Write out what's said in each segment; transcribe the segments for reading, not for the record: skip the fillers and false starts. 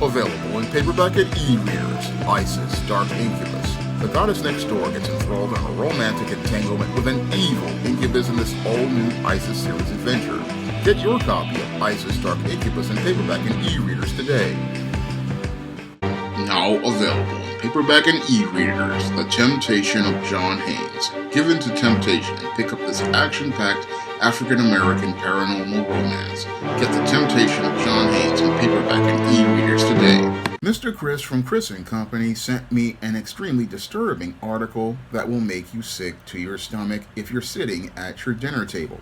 available in paperback and e-readers, Isis, Dark Incubus. The goddess next door gets enthralled in a romantic entanglement with an evil incubus in this all-new Isis series adventure. Get your copy of Isis, Dark Incubus in paperback and e-readers today. Now available in paperback and e-readers, The Temptation of John Haynes. Give in to temptation and pick up this action-packed African-American paranormal romance. Get The Temptation of John Haynes in paperback and e-readers today. Mr. Chris from Chris & Company sent me an extremely disturbing article that will make you sick to your stomach if you're sitting at your dinner table.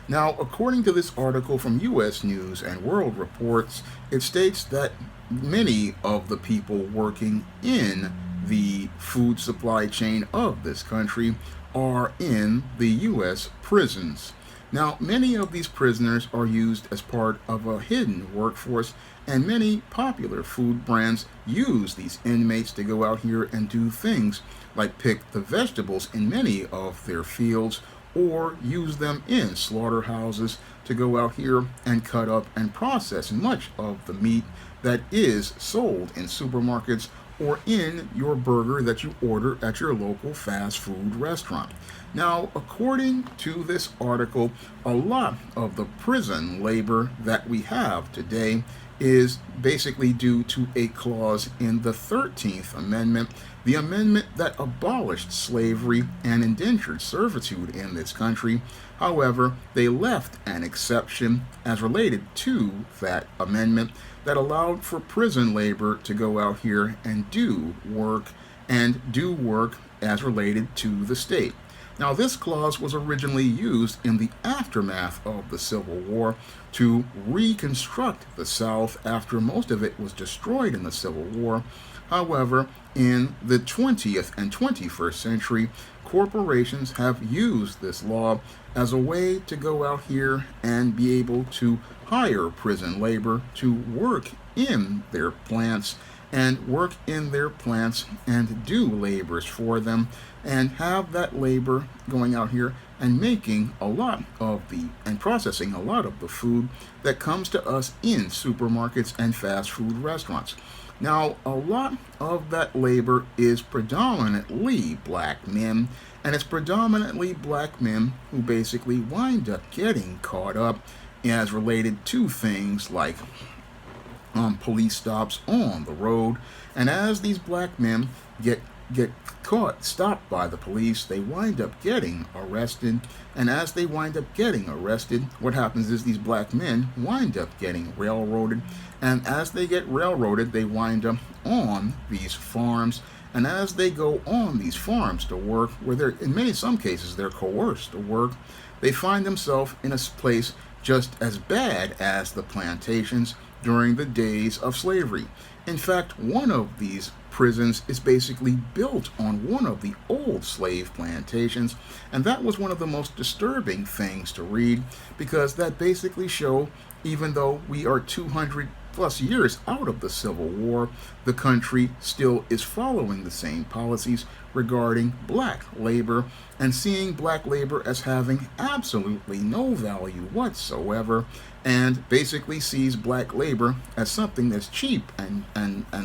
Now, according to this article from U.S. News and World Reports, it states that many of the people working in the food supply chain of this country are in the U.S. prisons. Now, many of these prisoners are used as part of a hidden workforce, and many popular food brands use these inmates to go out here and do things like pick the vegetables in many of their fields, or use them in slaughterhouses to go out here and cut up and process much of the meat that is sold in supermarkets or in your burger that you order at your local fast food restaurant. Now, according to this article, a lot of the prison labor that we have today is basically due to a clause in the 13th Amendment, the amendment that abolished slavery and indentured servitude in this country. However, they left an exception as related to that amendment that allowed for prison labor to go out here and do work as related to the state. Now, this clause was originally used in the aftermath of the Civil War to reconstruct the South after most of it was destroyed in the Civil War. However, in the 20th and 21st century, corporations have used this law as a way to go out here and be able to hire prison labor to work in their plants and do labors for them, and have that labor going out here and making a lot of and processing a lot of the food that comes to us in supermarkets and fast food restaurants. Now, a lot of that labor is predominantly black men, and it's predominantly black men who basically wind up getting caught up as related to things like police stops on the road. And as these black men get stopped by the police, they wind up getting arrested. And as they wind up getting arrested, what happens is these black men wind up getting railroaded. And as they get railroaded, they wind up on these farms. And as they go on these farms to work, where some cases they're coerced to work, they find themselves in a place just as bad as the plantations during the days of slavery. In fact, one of these prisons is basically built on one of the old slave plantations, and that was one of the most disturbing things to read, because that basically show, even though we are 200 plus years out of the Civil War, the country still is following the same policies regarding black labor, and seeing black labor as having absolutely no value whatsoever, and basically sees black labor as something that's cheap and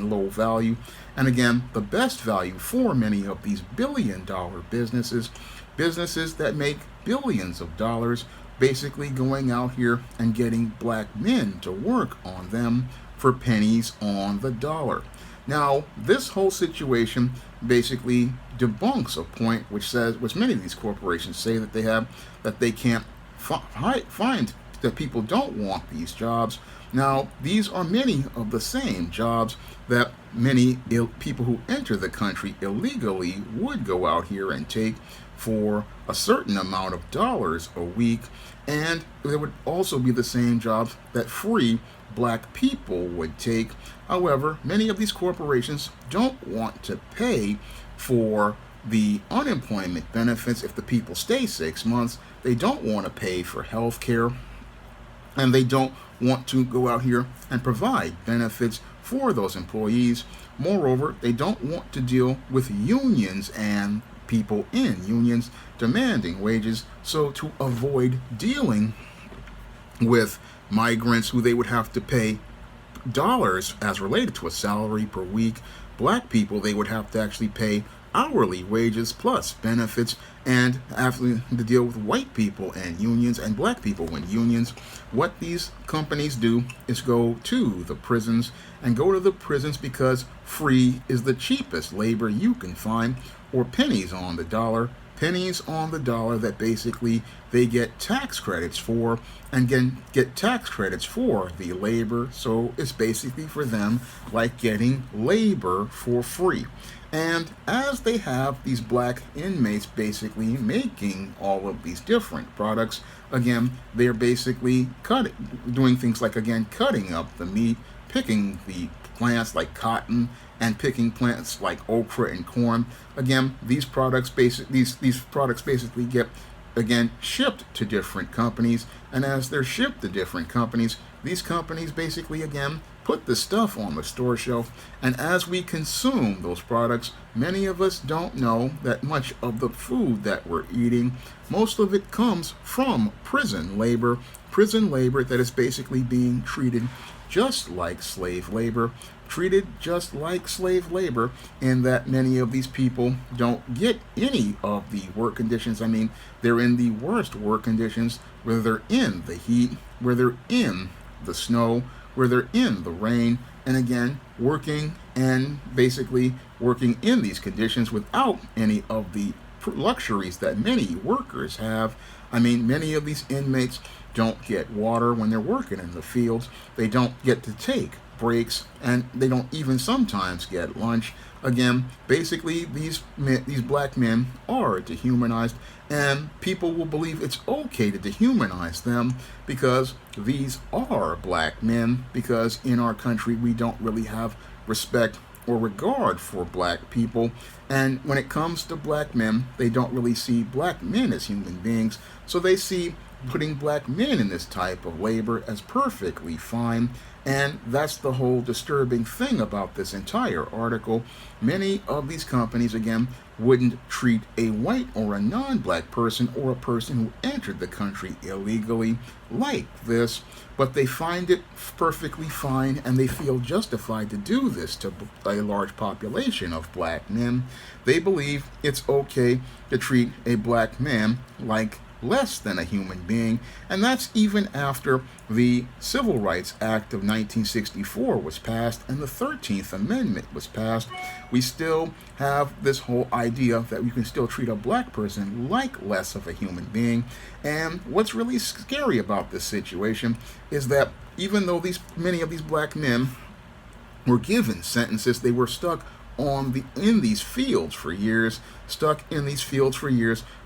low value. And again, the best value for many of these billion-dollar businesses that make billions of dollars, basically going out here and getting black men to work on them for pennies on the dollar. Now, this whole situation basically debunks a point which many of these corporations say that they can't find, that people don't want these jobs. Now, these are many of the same jobs that many people who enter the country illegally would go out here and take for a certain amount of dollars a week, and they would also be the same jobs that free black people would take. However, many of these corporations don't want to pay for the unemployment benefits if the people stay 6 months. They don't want to pay for health care, and they don't want to go out here and provide benefits for those employees. Moreover, they don't want to deal with unions and people in unions demanding wages, so to avoid dealing with migrants who they would have to pay dollars as related to a salary per week. Black people, they would have to actually pay hourly wages plus benefits and have to deal with white people and unions and black people and unions. What these companies do is go to the prisons and go to the prisons because free is the cheapest labor you can find, or pennies on the dollar. Pennies on the dollar that basically they get tax credits for, and get tax credits for the labor. So it's basically for them like getting labor for free. And as they have these black inmates basically making all of these different products, again, they're basically doing things like, again, cutting up the meat, picking the plants like cotton, and picking plants like okra and corn. Again, these products basically get, again, shipped to different companies, and as they're shipped to different companies, these companies basically, again, put the stuff on the store shelf, and as we consume those products, many of us don't know that much of the food that we're eating, most of it comes from prison labor that is basically being treated just like slave labor, in that many of these people don't get any of the work conditions. I mean, they're in the worst work conditions, whether they're in the heat, whether they're in the snow, where they're in the rain, and again, working in these conditions without any of the luxuries that many workers have. I mean, many of these inmates don't get water when they're working in the fields. They don't get to take breaks, and they don't even sometimes get lunch. Again, basically, these black men are dehumanized, and people will believe it's okay to dehumanize them because these are black men, because in our country we don't really have respect or regard for black people, and when it comes to black men, they don't really see black men as human beings, so they see putting black men in this type of labor as perfectly fine. And that's the whole disturbing thing about this entire article. Many of these companies, again, wouldn't treat a white or a non-black person or a person who entered the country illegally like this, but they find it perfectly fine, and they feel justified to do this to a large population of black men. They believe it's okay to treat a black man like less than a human being, and that's even after the Civil Rights Act of 1964 was passed and the 13th Amendment was passed. We still have this whole idea that we can still treat a black person like less of a human being, and what's really scary about this situation is that even though many of these black men were given sentences, they were stuck in these fields for years,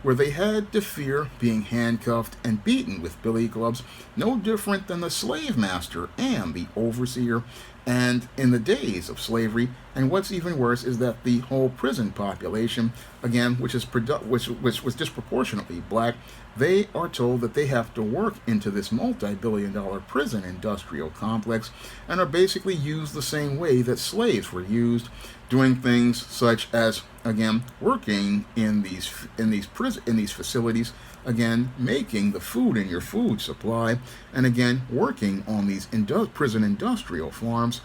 where they had to fear being handcuffed and beaten with billy clubs, no different than the slave master and the overseer, and in the days of slavery. And what's even worse is that the whole prison population, again, which was disproportionately black, they are told that they have to work into this multi-billion-dollar prison industrial complex and are basically used the same way that slaves were used, doing things such as, again, working in these facilities, again, making the food in your food supply, and again, working on these prison industrial farms,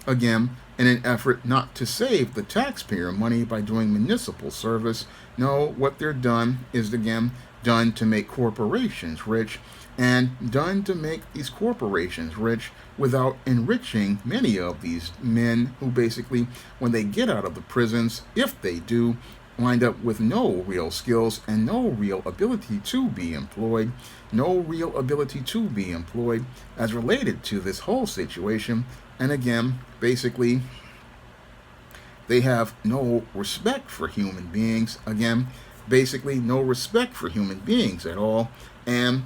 again, in an effort not to save the taxpayer money by doing municipal service. No, what they're done is, again, done to make corporations rich, and done to make these corporations rich without enriching many of these men who basically, when they get out of the prisons, if they do, wind up with no real skills and no real ability to be employed, as related to this whole situation. And again, basically, they have no respect for human beings. Again, basically no respect for human beings at all. And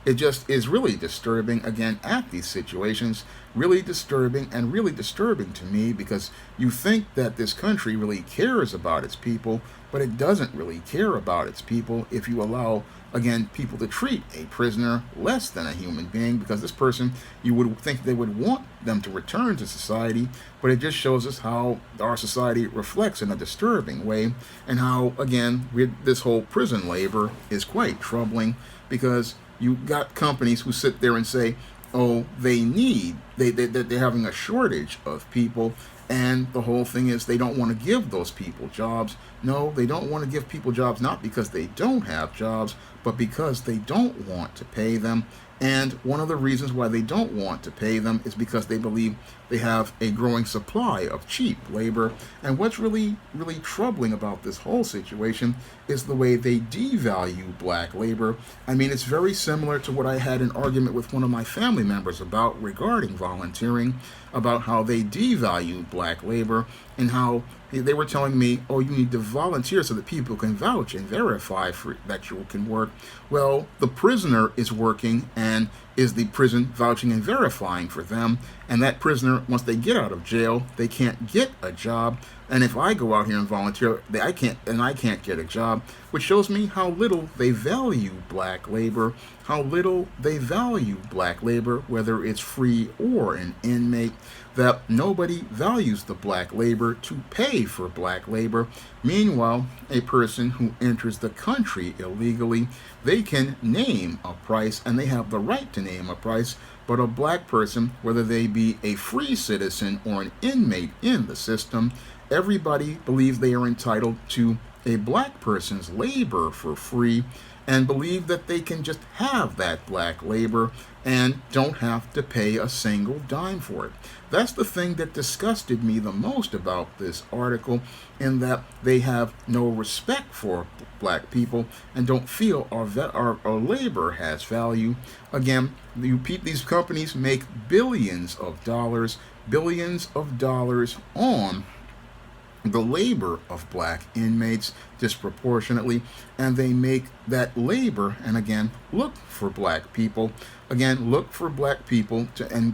it just is really disturbing, again, at these situations. Really disturbing to me, because you think that this country really cares about its people, but it doesn't really care about its people if you allow, again, people to treat a prisoner less than a human being, because this person, you would think they would want them to return to society, but it just shows us how our society reflects in a disturbing way, and how, again, this whole prison labor is quite troubling, because You got companies who sit there and say, oh, they're having a shortage of people, and the whole thing is they don't want to give those people jobs. No, they don't want to give people jobs not because they don't have jobs, but because they don't want to pay them. And one of the reasons why they don't want to pay them is because they believe they have a growing supply of cheap labor. And what's really, really troubling about this whole situation is the way they devalue black labor. I mean, it's very similar to what I had an argument with one of my family members about regarding volunteering, about how they devalue black labor and how they were telling me, oh, you need to volunteer so that people can vouch and verify that you can work. Well, the prisoner is working, and is the prison vouching and verifying for them. And that prisoner, once they get out of jail, they can't get a job. And if I go out here and volunteer, I can't get a job, which shows me how little they value black labor, whether it's free or an inmate, that nobody values the black labor to pay for black labor. Meanwhile, a person who enters the country illegally, they can name a price, and they have the right to name a price, but a black person, whether they be a free citizen or an inmate in the system, everybody believes they are entitled to a black person's labor for free, and believe that they can just have that black labor and don't have to pay a single dime for it. That's the thing that disgusted me the most about this article, in that they have no respect for black people and don't feel our labor has value. Again, these companies make billions of dollars on the labor of black inmates disproportionately, and they make that labor, and again, look for black people and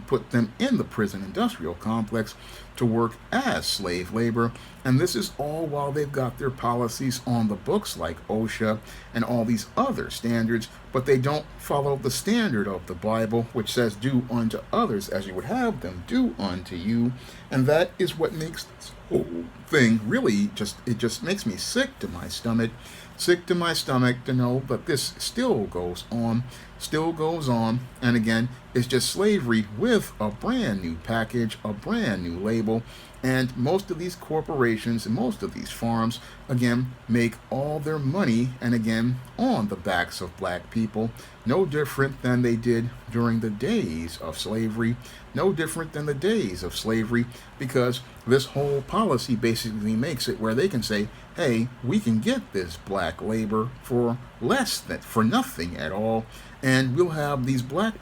put them in the prison industrial complex to work as slave labor. And this is all while they've got their policies on the books like OSHA and all these other standards, but they don't follow the standard of the Bible, which says, do unto others as you would have them do unto you. And that is what makes this whole thing really just makes me sick to my stomach to know that this still goes on, and again, it's just slavery with a brand new package, a brand new label. And most of these corporations and most of these farms, again, make all their money, and again, on the backs of black people, no different than they did during the days of slavery, because this whole policy basically makes it where they can say, hey, we can get this black labor for nothing at all, and we'll have these black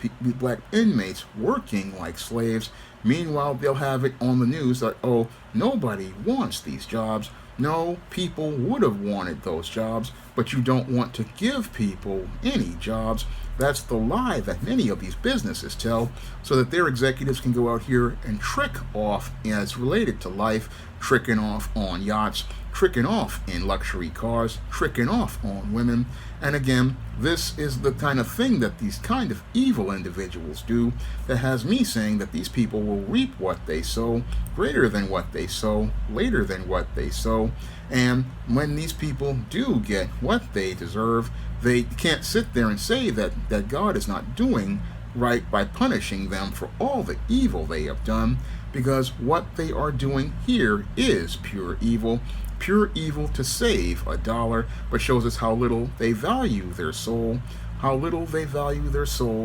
inmates working like slaves. Meanwhile, they'll have it on the news that, oh, nobody wants these jobs. No, people would have wanted those jobs, but you don't want to give people any jobs. That's the lie that many of these businesses tell, so that their executives can go out here and trick off as related to life, tricking off on yachts, tricking off in luxury cars, tricking off on women. And again, this is the kind of thing that these kind of evil individuals do, that has me saying that these people will reap what they sow, greater than what they sow, later than what they sow. And when these people do get what they deserve, they can't sit there and say that God is not doing right by punishing them for all the evil they have done, because what they are doing here is pure evil to save a dollar, but shows us how little they value their soul,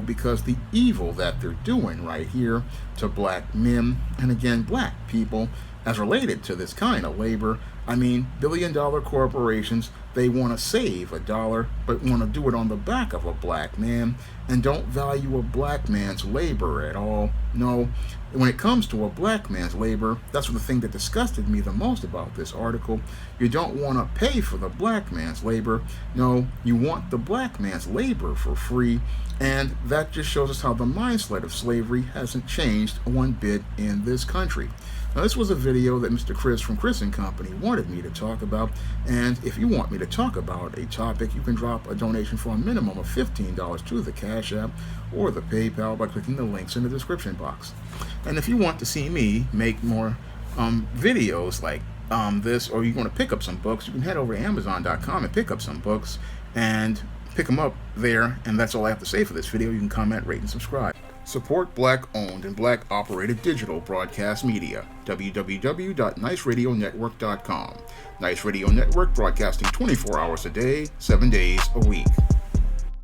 because the evil that they're doing right here to black men, and again, black people, as related to this kind of labor. I mean, billion-dollar corporations, they want to save a dollar, but want to do it on the back of a black man, and don't value a black man's labor at all. No, when it comes to a black man's labor, that's the thing that disgusted me the most about this article. You don't want to pay for the black man's labor. No, you want the black man's labor for free, and that just shows us how the mindset of slavery hasn't changed one bit in this country. Now, this was a video that Mr. Chris from Chris & Company wanted me to talk about, and if you want me to talk about a topic, you can drop a donation for a minimum of $15 to the Cash App or the PayPal by clicking the links in the description box. And if you want to see me make more videos like this, or you want to pick up some books, you can head over to Amazon.com and pick up some books and pick them up there. And that's all I have to say for this video. You can comment, rate, and subscribe. Support Black-owned and Black-operated digital broadcast media. www.niceradionetwork.com. Nice Radio Network, broadcasting 24 hours a day, 7 days a week.